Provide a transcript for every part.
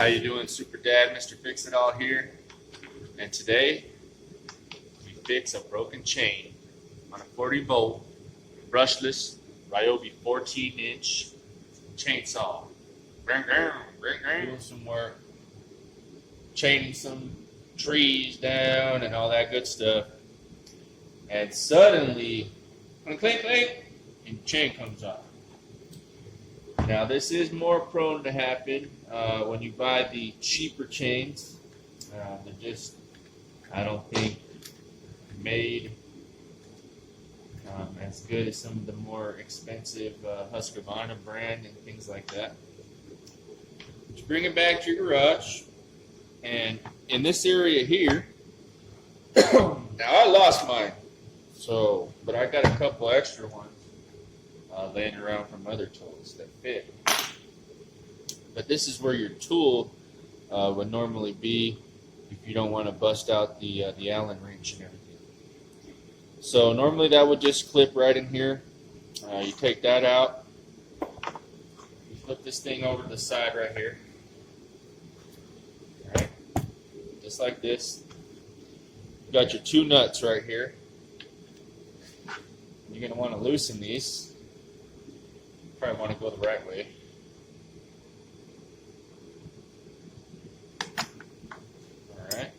How you doing, Super Dad? Mr. Fix-It-All here. And today, we fix a broken chain on a 40-volt brushless Ryobi 14-inch chainsaw. Doing some work, chaining some trees down and all that good stuff. And suddenly, clink, clink, clink, and the chain comes off. Now this is more prone to happen when you buy the cheaper chains. They're just, I don't think, made as good as some of the more expensive Husqvarna brand and things like that. Just bring it back to your garage, and in this area here, now I lost mine, but I got a couple extra ones laying around from other tools that fit. But this is where your tool would normally be if you don't want to bust out the Allen wrench and everything. So normally that would just clip right in here. You take that out. You flip this thing over to the side right here. Alright, just like this. You got your two nuts right here. You're going to want to loosen these. Probably want to go the right way. Alright.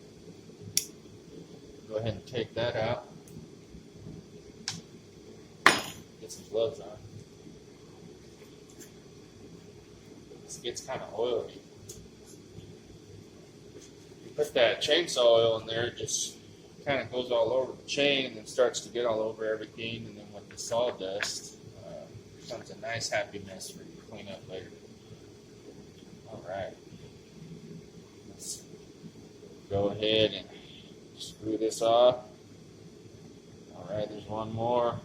Go ahead and take that out. Get some gloves on. This gets kind of oily. You put that chainsaw oil in there, it just kind of goes all over the chain and then starts to get all over everything, and then with the sawdust, becomes a nice happy mess for you to clean up later. Alright. Let's go ahead and screw this off. Alright, there's one more.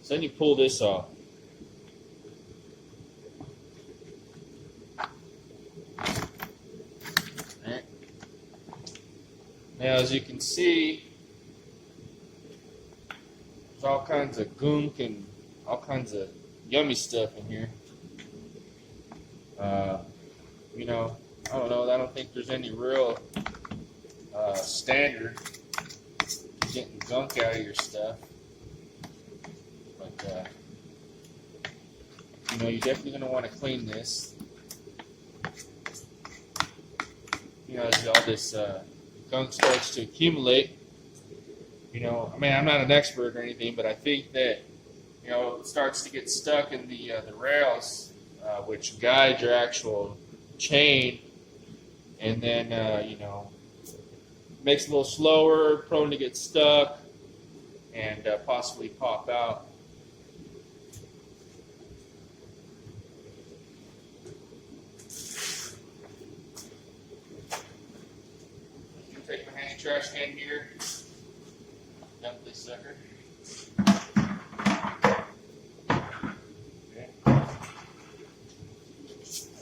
So then you pull this off. Now, as you can see, there's all kinds of gunk and all kinds of yummy stuff in here. You know, I don't know. I don't think there's any real standard for getting gunk out of your stuff. But, you know, you're definitely going to want to clean this. You know, as all this gunk starts to accumulate. You know, I mean, I'm not an expert or anything, but I think that, you know, it starts to get stuck in the rails, which guide your actual chain, and then, you know, makes it a little slower, prone to get stuck, and possibly pop out. Take my handy trash can here, dump this sucker. Okay.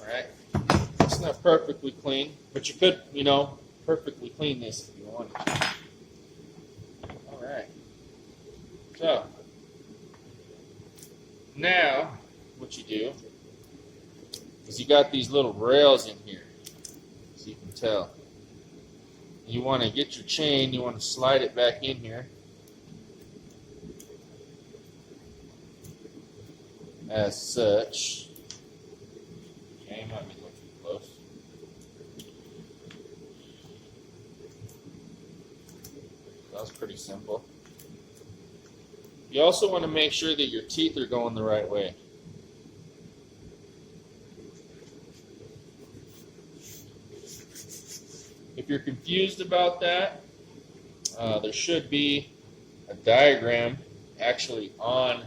Alright. It's not perfectly clean, but you could, you know, perfectly clean this if you wanted to. Alright. So, now, what you do is you got these little rails in here, so you can tell. You want to get your chain, you want to slide it back in here. As such. Okay, might be looking close. That was pretty simple. You also want to make sure that your teeth are going the right way. If you're confused about that, there should be a diagram actually on,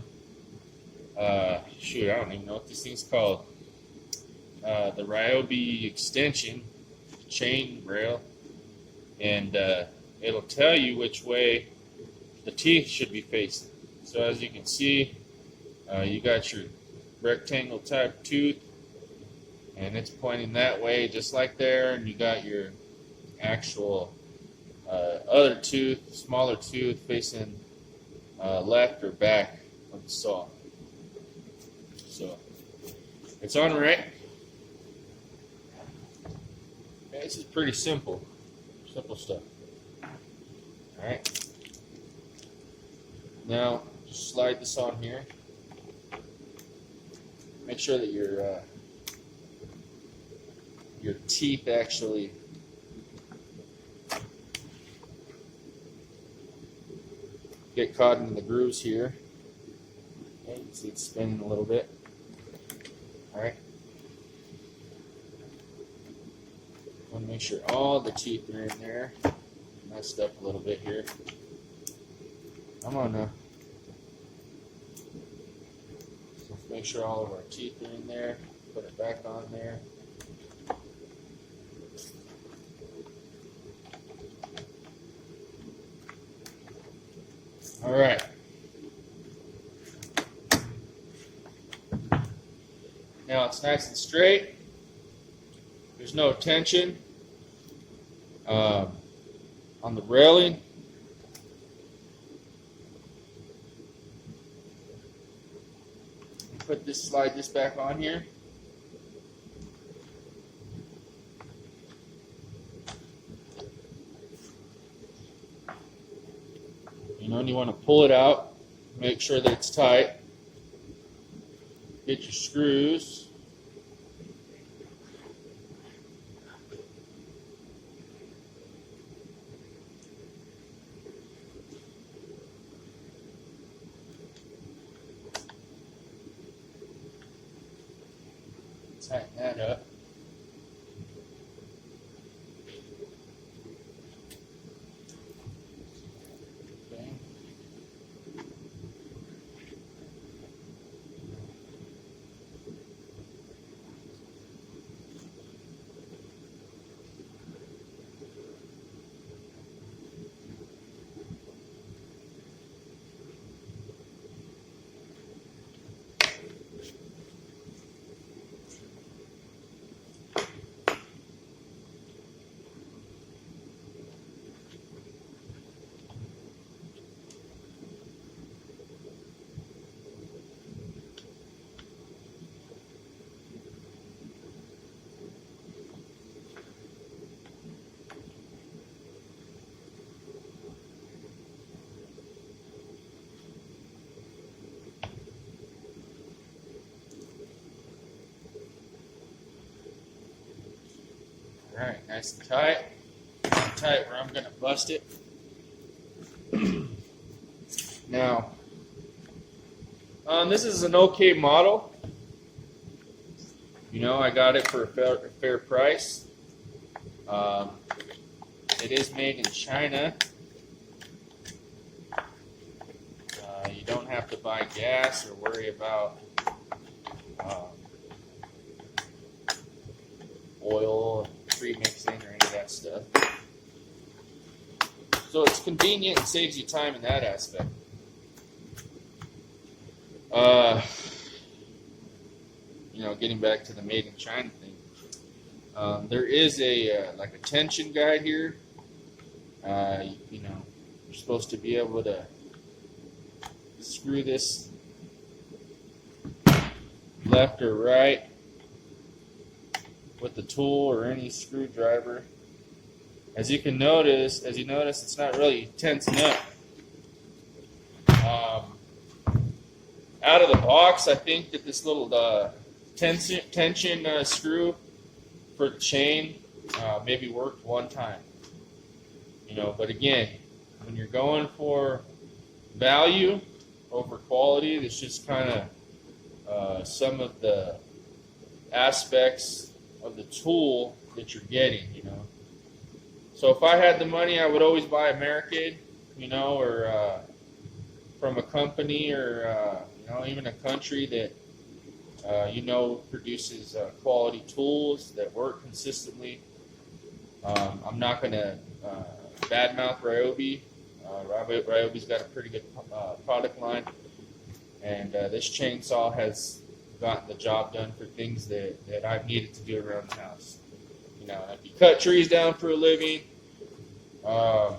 shoot, I don't even know what this thing's called, the Ryobi extension chain rail, and it'll tell you which way the teeth should be facing. So as you can see, you got your rectangle type tooth, and it's pointing that way just like there, and you got your actual other tooth, smaller tooth facing left or back of the saw. So it's on right. Okay, this is pretty simple stuff. All right. Now just slide this on here. Make sure that your teeth actually get caught in the grooves here. Okay, you can see it's spinning a little bit. All right. Want to make sure all the teeth are in there. Messed up a little bit here. Come on now. So let's make sure all of our teeth are in there. Put it back on there. All right. Now it's nice and straight. There's no tension on the railing. Slide this back on here. And you want to pull it out, make sure that it's tight. Get your screws. Tighten that up. Okay. All right, nice and tight. Tight where I'm going to bust it. Now, this is an okay model. You know, I got it for a fair price. It is made in China. You don't have to buy gas or worry about oil, pre-mixing, or any of that stuff. So it's convenient and saves you time in that aspect. You know, getting back to the made in China thing, there is a like a tension guide here. You know, you're supposed to be able to screw this left or right with the tool or any screwdriver. As you notice, it's not really tensing up. Out of the box, I think that this little tension screw for the chain maybe worked one time. You know, but again, when you're going for value over quality, that's just kind of some of the aspects of the tool that you're getting, you know. So if I had the money, I would always buy American, you know, or from a company or, you know, even a country that, you know, produces quality tools that work consistently. I'm not going to badmouth Ryobi. Ryobi's got a pretty good product line. And this chainsaw has gotten the job done for things that I've needed to do around the house. You know, if you cut trees down for a living, I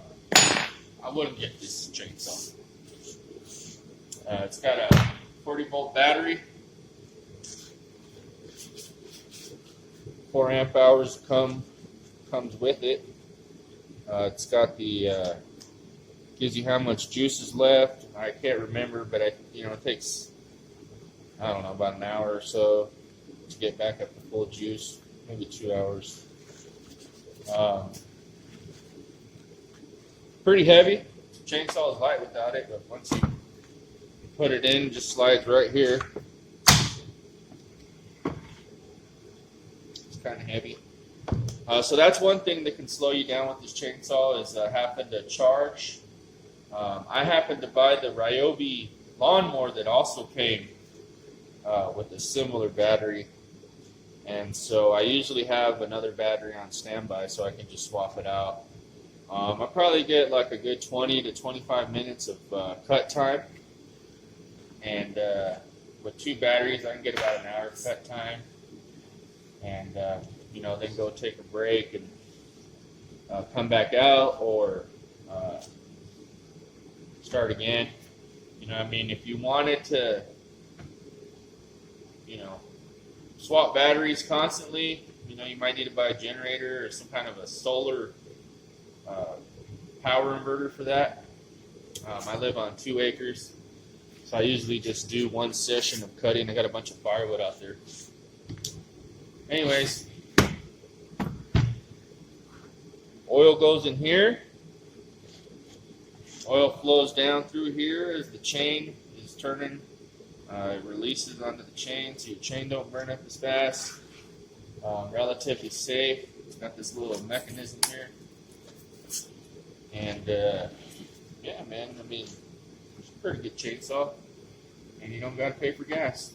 wouldn't get this chainsaw. It's got a 40-volt battery, 4 amp hours comes with it. It's got the gives you how much juice is left. I can't remember, but it takes, I don't know, about an hour or so to get back up to full juice, maybe 2 hours. Pretty heavy. Chainsaw is light without it, but once you put it in, it just slides right here. It's kind of heavy. So that's one thing that can slow you down with this chainsaw is having to charge. I happened to buy the Ryobi lawnmower that also came with a similar battery, and so I usually have another battery on standby so I can just swap it out. I probably get like a good 20 to 25 minutes of cut time, and with 2 batteries I can get about an hour of cut time, and then go take a break and come back out or start again. If you wanted to, swap batteries constantly, you might need to buy a generator or some kind of a solar power inverter for that. I live on 2 acres, so I usually just do 1 session of cutting. I got a bunch of firewood out there. Anyways, oil goes in here. Oil flows down through here as the chain is turning. It releases onto the chain, so your chain don't burn up as fast. Relatively safe. It's got this little mechanism here. And yeah, man, it's a pretty good chainsaw. And you don't got to pay for gas.